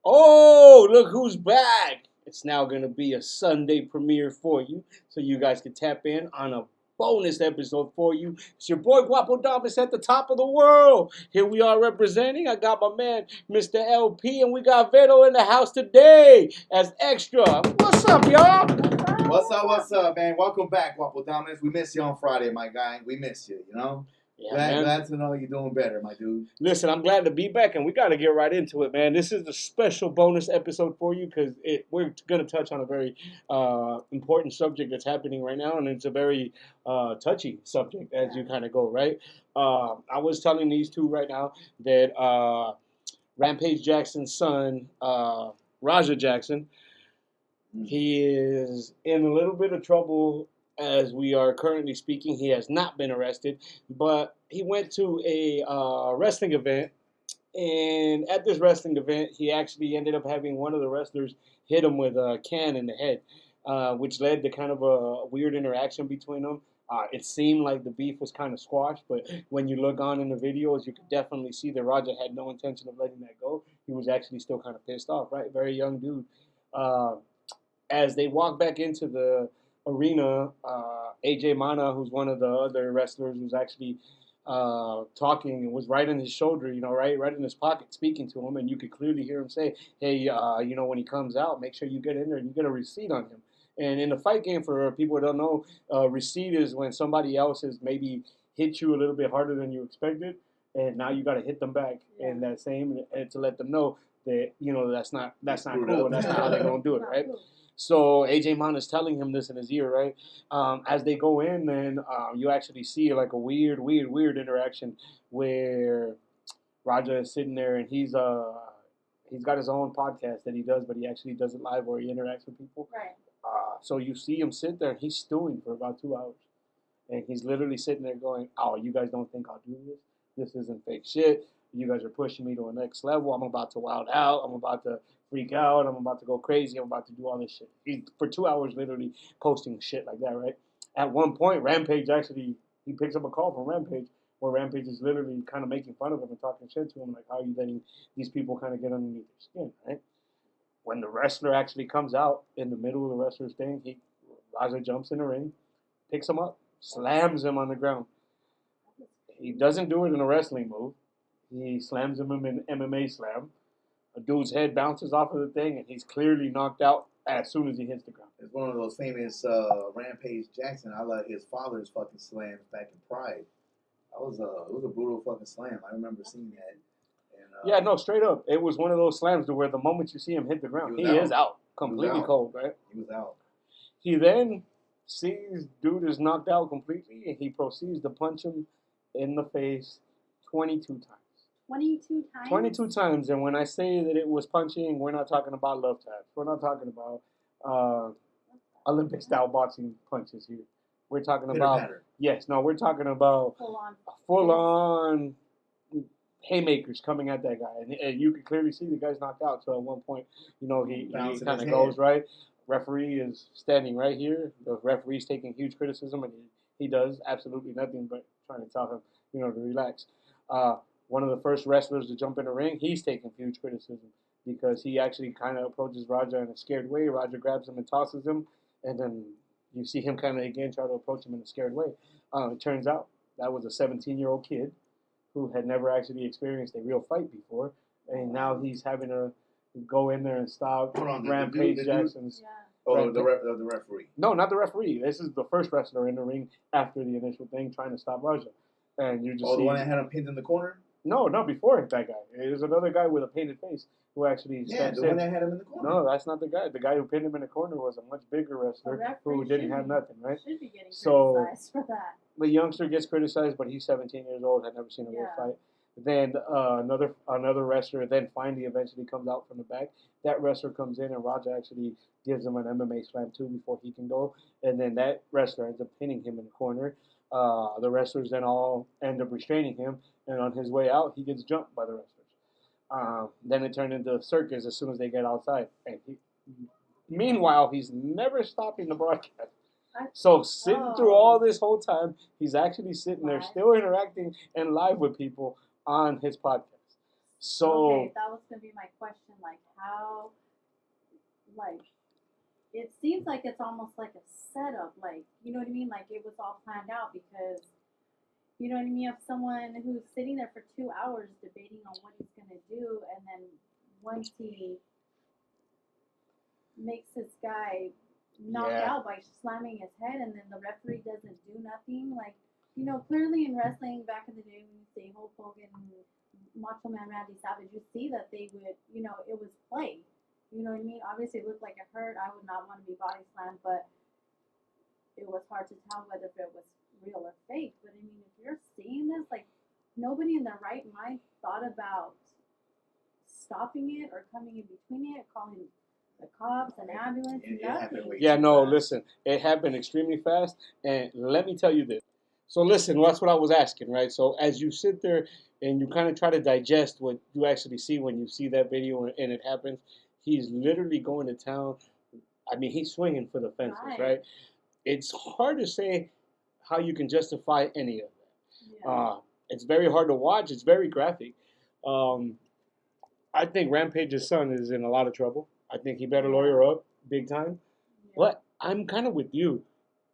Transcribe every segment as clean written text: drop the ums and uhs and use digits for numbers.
Oh, look who's back. It's now going to be a Sunday premiere for you, so you guys can tap in on a bonus episode for you. It's your boy Guapo Damas at the top of the world. Here we are representing. I got my man, Mr. LP, and we got Vero in the house today as extra. What's up, y'all? What's up, man? Welcome back, Guapo Damas. We missed you on Friday, my guy. We missed you, you know? Yeah, Glad to know you're doing better, my dude. Listen, I'm glad to be back, and we got to get right into it, man. This is a special bonus episode for you because we're going to touch on a very important subject that's happening right now, and it's a very touchy subject as you kind of go, right? I was telling these two right now that Rampage Jackson's son, Raja Jackson, he is in a little bit of trouble as we are currently speaking. He has not been arrested, but he went to a wrestling event. And at this wrestling event, he actually ended up having one of the wrestlers hit him with a can in the head, which led to kind of a weird interaction between them. It seemed like the beef was kind of squashed, but when you look on in the videos, you could definitely see that Roger had no intention of letting that go. He was actually still kind of pissed off, right? Very young dude. Uh, as they walk back into the arena, AJ Mana, who's one of the other wrestlers, was actually talking and was right on his shoulder, right in his pocket, speaking to him, and you could clearly hear him say, "Hey, when he comes out, make sure you get in there and you get a receipt on him." And in the fight game, for people who don't know, receipt is when somebody else has maybe hit you a little bit harder than you expected, and now you got to hit them back in that same, and to let them know that that's not cool, and that's not how they're gonna do it, right? So AJ Mon is telling him this in his ear, right? As they go in, then you actually see like a weird interaction where Raja is sitting there and he's got his own podcast that he does, but he actually does it live where he interacts with people. Right. So you see him sit there and he's stewing for about 2 hours, and he's literally sitting there going, "Oh, you guys don't think I'll do this? This isn't fake shit. You guys are pushing me to a next level. I'm about to wild out. I'm about to freak out. I'm about to go crazy. I'm about to do all this shit." He's for 2 hours literally posting shit like that, right? At one point, Rampage actually he picks up a call from Rampage where Rampage is literally kind of making fun of him and talking shit to him, like, "How are you letting these people kind of get underneath your skin?" Right? When the wrestler actually comes out in the middle of the wrestler's thing, Raja jumps in the ring, picks him up, slams him on the ground. He doesn't do it in a wrestling move. He slams him in an MMA slam. A dude's head bounces off of the thing, and he's clearly knocked out as soon as he hits the ground. It's one of those famous Rampage Jackson. I like his father's fucking slams back in Pride. It was a brutal fucking slam. I remember seeing that. And, yeah, no, straight up. It was one of those slams to where the moment you see him hit the ground, he is out. Completely cold, right? He was out. He then sees dude is knocked out completely, and he proceeds to punch him in the face 22 times. 22 times? 22 times, and when I say that it was punching, we're not talking about love taps. We're not talking about Olympic-style boxing punches here. We're talking about, we're talking about full-on haymakers coming at that guy. And you can clearly see the guy's knocked out. So at one point, he kind of goes, right? Referee is standing right here. The referee's taking huge criticism, and he does absolutely nothing but trying to tell him, to relax. One of the first wrestlers to jump in the ring, he's taking huge criticism because he actually kind of approaches Raja in a scared way. Raja grabs him and tosses him, and then you see him kind of again try to approach him in a scared way. It turns out that was a 17-year-old kid who had never actually experienced a real fight before, and now he's having to go in there and stop Rampage Jackson's. Yeah. Oh, the referee. No, not the referee. This is the first wrestler in the ring after the initial thing trying to stop Raja. And you just the one that had him pinned in the corner? No, not before that guy. There's another guy with a painted face who actually steps in. One that had him in the corner. No, that's not the guy. The guy who pinned him in the corner was a much bigger wrestler who didn't have nothing, right? Should be getting criticized for that. The youngster gets criticized, but he's 17 years old, had never seen a real fight. Then another wrestler then finally eventually comes out from the back. That wrestler comes in, and Raja actually gives him an MMA slam too before he can go. And then that wrestler ends up pinning him in the corner. The wrestlers then all end up restraining him, and on his way out, he gets jumped by the wrestlers. Then it turned into a circus as soon as they get outside. And meanwhile, he's never stopping the broadcast. So sitting through all this whole time, he's actually sitting there still interacting and live with people on his podcast. So Okay, that was gonna be my question. Like how, like it seems like it's almost like a setup. Like you know what I mean? Like it was all planned out because you know what I mean. You have someone who's sitting there for 2 hours debating on what he's gonna do, and then once he makes this guy knock yeah, out by slamming his head, and then the referee doesn't do nothing. Like, you know, clearly in wrestling back in the day when you say Hulk Hogan and Macho Man Randy Savage, you see that they would, you know, it was play. You know what I mean? Obviously, it looked like it hurt. I would not want to be body slammed, but it was hard to tell whether it was real or fake. But I mean, if you're seeing this, like, nobody in their right mind thought about stopping it or coming in between it, calling the cops, an ambulance, It happened nothing. way yeah, too no, fast. listen, it happened extremely fast, and let me tell you this. So listen, that's what I was asking, right? So as you sit there and you kind of try to digest what you actually see when you see that video and it happens, he's literally going to town. I mean, he's swinging for the fences, Right. right? It's hard to say how you can justify any of that. Yeah. It's very hard to watch. It's very graphic. Um, I think Rampage's son is in a lot of trouble. I think he better lawyer up big time. Yeah. But I'm kind of with you.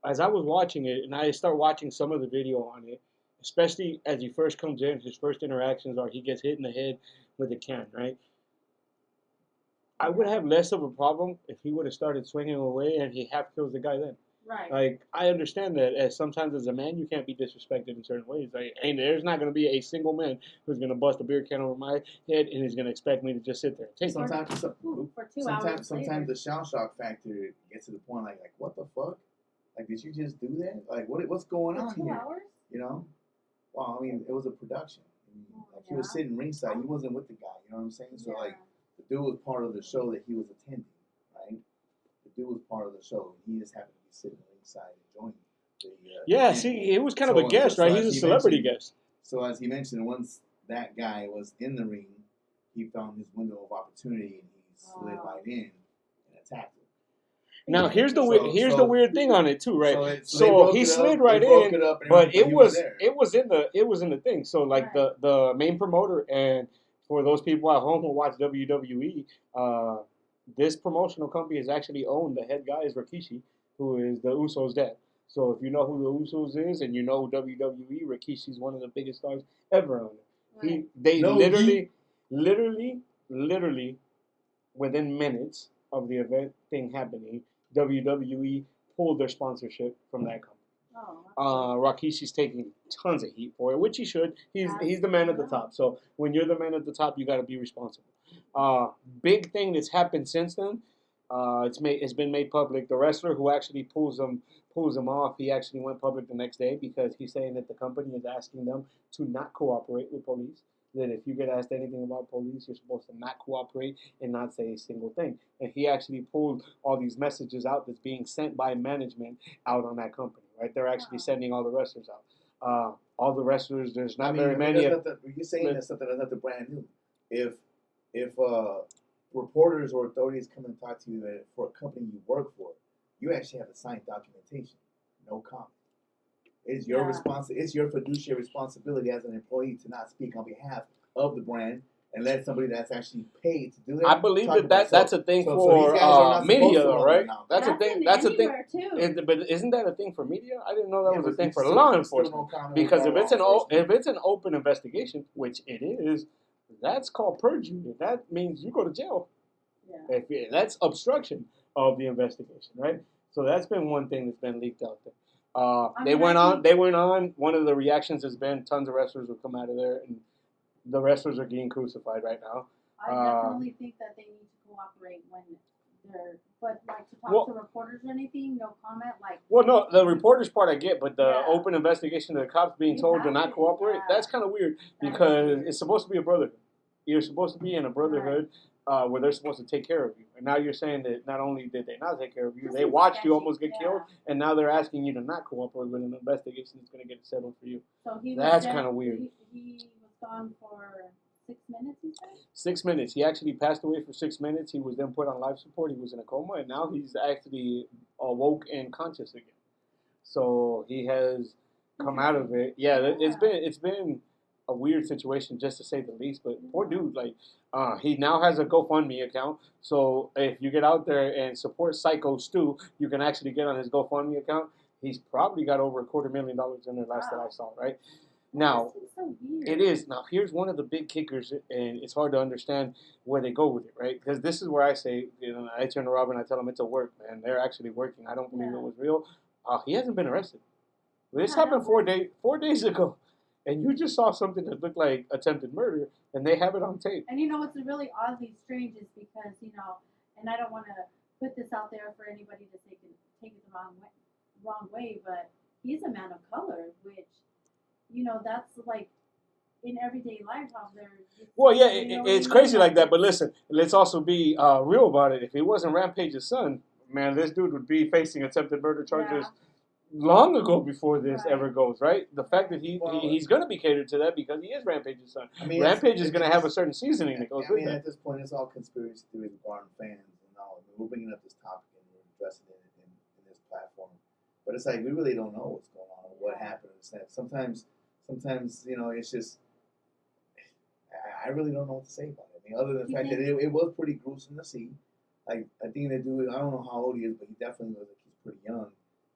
As I was watching it, and I start watching some of the video on it, especially as he first comes in, his first interactions are he gets hit in the head with a can, right? I would have less of a problem if he would have started swinging away and he half kills the guy then. Right. Like, I understand that as sometimes as a man, you can't be disrespected in certain ways. Like, and there's not going to be a single man who's going to bust a beer can over my head and is going to expect me to just sit there and take it. For 2 hours Sometimes later. the shell shock factor gets to the point like what the fuck? Like, did you just do that? Like, what's going For on 2 here? hours? You know? Well, I mean, it was a production. I mean, like, he was Yeah. sitting ringside. He wasn't with the guy. You know what I'm saying? So, Yeah. like, the dude was part of the show that he was attending, right? The dude was part of the show. And he just happened to be sitting ringside enjoying the Yeah, event. see, he was kind of a guest, right? He's a celebrity guest. So, as he mentioned, once that guy was in the ring, he found his window of opportunity and he slid right in and attacked him. Now here's the weird thing on it too, right? So he slid up, right broke in, it up and but everything, it he was there. it was in the thing. So like Right. the main promoter, and for those people at home who watch WWE, this promotional company is actually owned. The head guy is Rikishi, who is the Usos' dad. So if you know who the Usos is and you know WWE, Rikishi's one of the biggest stars ever on it. Right. They literally within minutes of the event thing happening, WWE pulled their sponsorship from that company. Oh, Rakishi's taking tons of heat for it, which he should. He's the man at the top. So when you're the man at the top, you got to be responsible. Big thing that's happened since then. It's been made public. The wrestler who actually pulls them off, he actually went public the next day because he's saying that the company is asking them to not cooperate with police. That if you get asked anything about police, you're supposed to not cooperate and not say a single thing. And he actually pulled all these messages out that's being sent by management out on that company, right? They're actually sending all the wrestlers out. All the wrestlers, there's not very many. You're saying that's something that's not brand new. If reporters or authorities come and talk to you for a company you work for, you actually have to sign documentation. No comment. It's your It's your fiduciary responsibility as an employee to not speak on behalf of the brand and let somebody that's actually paid to do that. I believe that's a thing for media, though, right? That's a thing. That's a thing. But isn't that a thing for media? I didn't know that was a thing for law enforcement. Because if it's an open investigation, which it is, that's called perjury. That means you go to jail. Yeah. That's obstruction of the investigation, right? So that's been one thing that's been leaked out there. They went on. One of the reactions has been tons of wrestlers will come out of there, and the wrestlers are getting crucified right now. I definitely think that they need to cooperate when they're, but like to talk to reporters or anything, no comment. Like, well, no, the reporters part I get, but the open investigation of the cops being told to not cooperate, that's kind of weird because it's supposed to be a brotherhood. You're supposed to be in a brotherhood. Where they're supposed to take care of you. And now you're saying that not only did they not take care of you, they watched you almost get killed, and now they're asking you to not cooperate with an investigation that's going to get settled for you. So that's kind of weird. He was gone for 6 minutes, you said? 6 minutes. He actually passed away for 6 minutes. He was then put on life support. He was in a coma, and now he's actually awoke and conscious again. So he has come out of it. Yeah, it's been a weird situation, just to say the least. But poor dude, like, he now has a GoFundMe account. So if you get out there and support Psycho Stu, you can actually get on his GoFundMe account. He's probably got over $250,000 in there last that I saw, right? Now, so it is. Now, here's one of the big kickers, and it's hard to understand where they go with it, right? Because this is where I say, I turn to Robin, I tell him it's a work, man. They're actually working. I don't believe it was real. He hasn't been arrested. This happened 4 days ago, and you just saw something that looked like attempted murder, and they have it on tape. And what's really oddly strange is because and I don't want to put this out there for anybody to take it the wrong way, but he's a man of color, which that's like in everyday life how they're. Well, yeah, it's crazy like that. But listen, let's also be real about it. If he wasn't Rampage's son, man, this dude would be facing attempted murder charges long ago before this ever goes, right? The fact that he's going to be catered to that because he is Rampage's son. I mean, Rampage is going to have a certain seasoning that goes with that. At this point, it's all conspiracy theories regarding fans and all. I mean, we're bringing up this topic and we're addressing it in this platform. But it's like we really don't know what's going on or what happened. Sometimes it's just I really don't know what to say about it. I mean, other than the fact that it was pretty gruesome to see. Like, I think they do. I don't know how old he is, but he definitely looks like he's pretty young,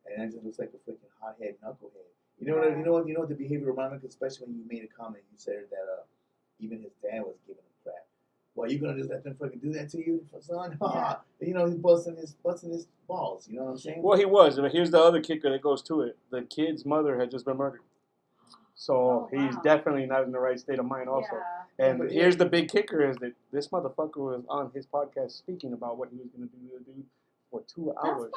and that just looks like a freaking hothead knucklehead. You know what the behavior reminded me, especially when you made a comment. You said that even his dad was giving him crap. Well, you gonna just let them freaking do that to you, son? He's busting his balls. You know what I'm saying? Well, he was. But here's the other kicker that goes to it. The kid's mother had just been murdered. So he's definitely not in the right state of mind also. Yeah. And here's the big kicker is that this motherfucker was on his podcast speaking about what he was going to do for 2 hours.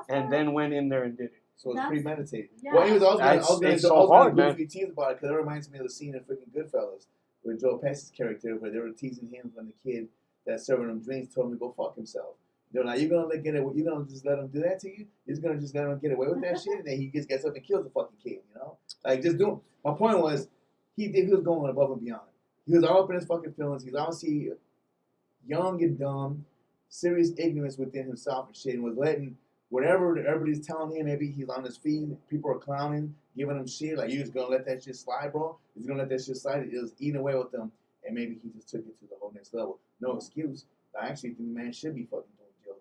And then went in there and did it. So it's premeditated. Yeah. Well, I was going to briefly tease about it because it reminds me of the scene in freaking Goodfellas with Joe Pesci's character where they were teasing him when the kid that's serving him drinks told him to go fuck himself. They're like, you're gonna just let him do that to you? You're just gonna just let him get away with that shit, and then he just gets up and kills the fucking kid, Like, just do. My point was, he was going above and beyond. He was all up in his fucking feelings. He's obviously young and dumb, serious ignorance within himself and shit, and was letting whatever everybody's telling him. Maybe he's on his feet. People are clowning, giving him shit. Like, you just gonna let that shit slide, bro? He's gonna let that shit slide. It was eating away with them, and maybe he just took it to the whole next level. No excuse. I actually think the man should be fucking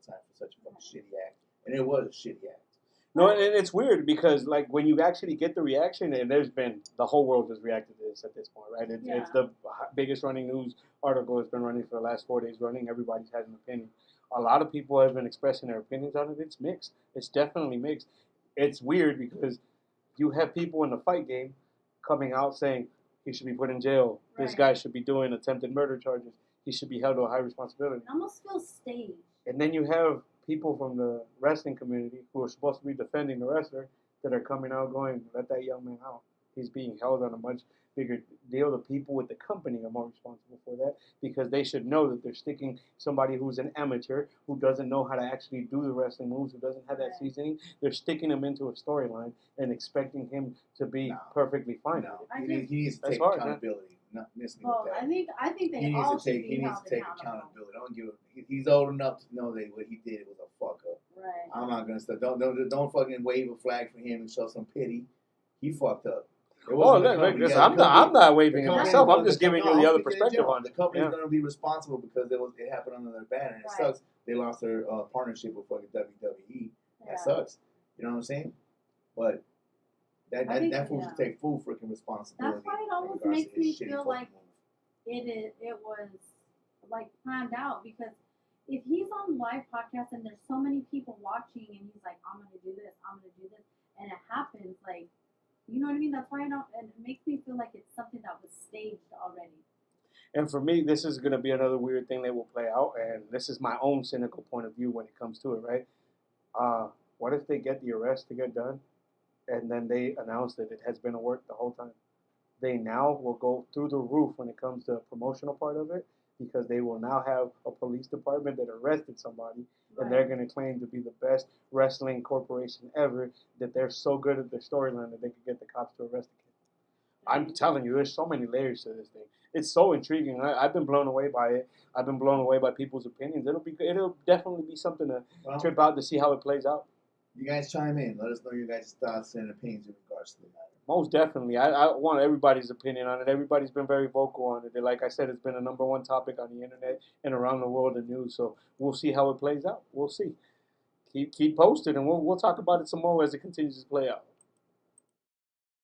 time for such a fucking shitty act, and it was a shitty act. No, and it's weird because like when you actually get the reaction, and the whole world has reacted to this at this point, right? It's the biggest running news article that's been running for the last 4 days running. Everybody's had an opinion. A lot of people have been expressing their opinions on it. It's mixed. It's definitely mixed. It's weird because you have people in the fight game coming out saying he should be put in jail. Right. This guy should be doing attempted murder charges. He should be held to a high responsibility. It almost feels staged. And then you have people from the wrestling community who are supposed to be defending the wrestler that are coming out going, let that young man out. He's being held on a much bigger deal. The people with the company are more responsible for that because they should know that they're sticking somebody who's an amateur, who doesn't know how to actually do the wrestling moves, who doesn't have that seasoning. They're sticking him into a storyline and expecting him to be perfectly fine. No, he needs to take accountability. Not missing with that. I think they all should he needs to take accountability. He's old enough to know that what he did was a fuck up. Right. I'm not gonna stop. Don't fucking wave a flag for him and show some pity. He fucked up. Listen, I'm not waving it myself. I'm just giving you the other perspective on it. The company's gonna be responsible because it happened under their banner. And it sucks. They lost their partnership with fucking WWE. That sucks. You know what I'm saying? But that fool should take full freaking responsibility. That's why it almost makes me feel like it was like planned out because if he's on live podcast and there's so many people watching and he's like, I'm gonna do this, and it happens, like, you know what I mean? That's why it makes me feel like it's something that was staged already. And for me, this is gonna be another weird thing that will play out, and this is my own cynical point of view when it comes to it, right? What if they get the arrest to get done? And then they announce that it has been a work the whole time. They now will go through the roof when it comes to the promotional part of it because they will now have a police department that arrested somebody and they're going to claim to be the best wrestling corporation ever, that they're so good at their storyline that they could get the cops to arrest the kid. I'm telling you, there's so many layers to this thing. It's so intriguing. I've been blown away by it. I've been blown away by people's opinions. It'll definitely be something to trip out to see how it plays out. You guys chime in. Let us know your guys' thoughts and opinions in regards to the matter. Most definitely. I want everybody's opinion on it. Everybody's been very vocal on it. And like I said, it's been a #1 topic on the internet and around the world in news. So we'll see how it plays out. We'll see. Keep posted, and we'll talk about it some more as it continues to play out.